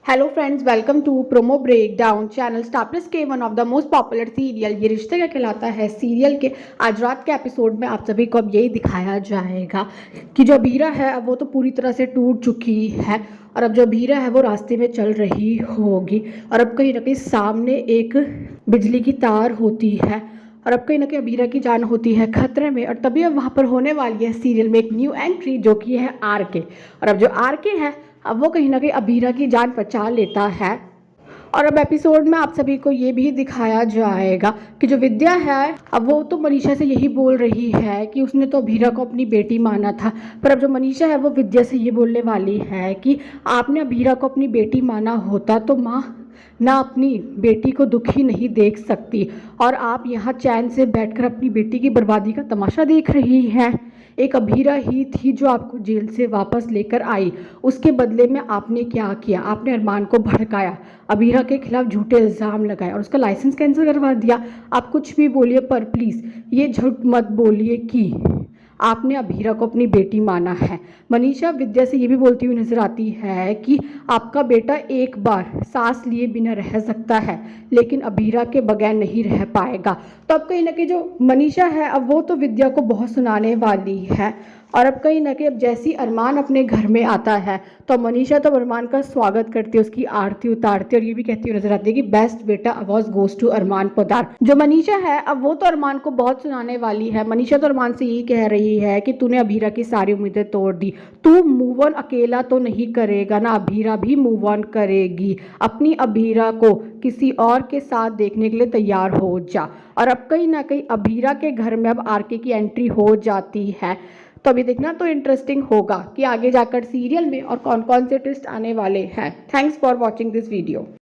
Hello friends, welcome to promo breakdown channel star plus के one of the most popular serial Yeh Rishte क्या कहलाता है serial के आज रात के एपिसोड में आप सभी को अब यही दिखाया जाएगा कि जो अबीरा है अब वो तो पूरी तरह से टूट चुकी है और अब जो अबीरा है वो रास्ते में चल रही होगी और अब कहीं ना कहीं सामने एक बिजली की तार होती है और अब कहीं ना कहीं अबीरा की जान होती है खतरे में और तभी अब वहाँ पर होने वाली है सीरियल में एक न्यू एंट्री जो कि है आर के। और अब जो आर के है अब वो कहीं ना कहीं अबीरा की जान बचा लेता है और अब एपिसोड में आप सभी को ये भी दिखाया जाएगा कि जो विद्या है अब वो तो मनीषा से यही बोल रही है कि उसने तो अबीरा को अपनी बेटी माना था, पर अब जो मनीषा है वो विद्या से ये बोलने वाली है कि आपने अबीरा को अपनी बेटी माना होता तो माँ ना अपनी बेटी को दुखी नहीं देख सकती और आप यहाँ चैन से बैठकर अपनी बेटी की बर्बादी का तमाशा देख रही हैं। एक अबीरा ही थी जो आपको जेल से वापस लेकर आई, उसके बदले में आपने क्या किया? आपने अरमान को भड़काया, अबीरा के खिलाफ झूठे इल्ज़ाम लगाए और उसका लाइसेंस कैंसिल करवा दिया। आप कुछ भी बोलिए पर प्लीज़ ये झूठ मत बोलिए कि आपने अबीरा को अपनी बेटी माना है। मनीषा विद्या से ये भी बोलती हुई नजर आती है कि आपका बेटा एक बार सांस लिए बिना रह सकता है लेकिन अबीरा के बगैर नहीं रह पाएगा। तो अब कहीं ना कहीं जो मनीषा है अब वो तो विद्या को बहुत सुनाने वाली है और अब कहीं ना कहीं अब जैसी अरमान अपने घर में आता है तो मनीषा तो अरमान का स्वागत करती है, उसकी आरती उतारती है और ये भी कहती हुई नजर आती है कि बेस्ट बेटा अवार्ड गोज टू अरमान पोदार। जो मनीषा है अब वो तो अरमान को बहुत सुनाने वाली है। मनीषा तो अरमान से यही कह रही है कि तूने अबीरा की सारी उम्मीदें तोड़ दी, तू मूव ऑन अकेला तो नहीं करेगा ना, अबीरा भी मूव ऑन करेगी। अपनी अबीरा को किसी और के साथ देखने के लिए तैयार हो जा। और अब कहीं ना कहीं अबीरा के घर में अब आरके की एंट्री हो जाती है। तो अभी देखना तो इंटरेस्टिंग होगा कि आगे जाकर सीरियल में और कौन कौन से ट्विस्ट आने वाले हैं। Thanks for watching this video.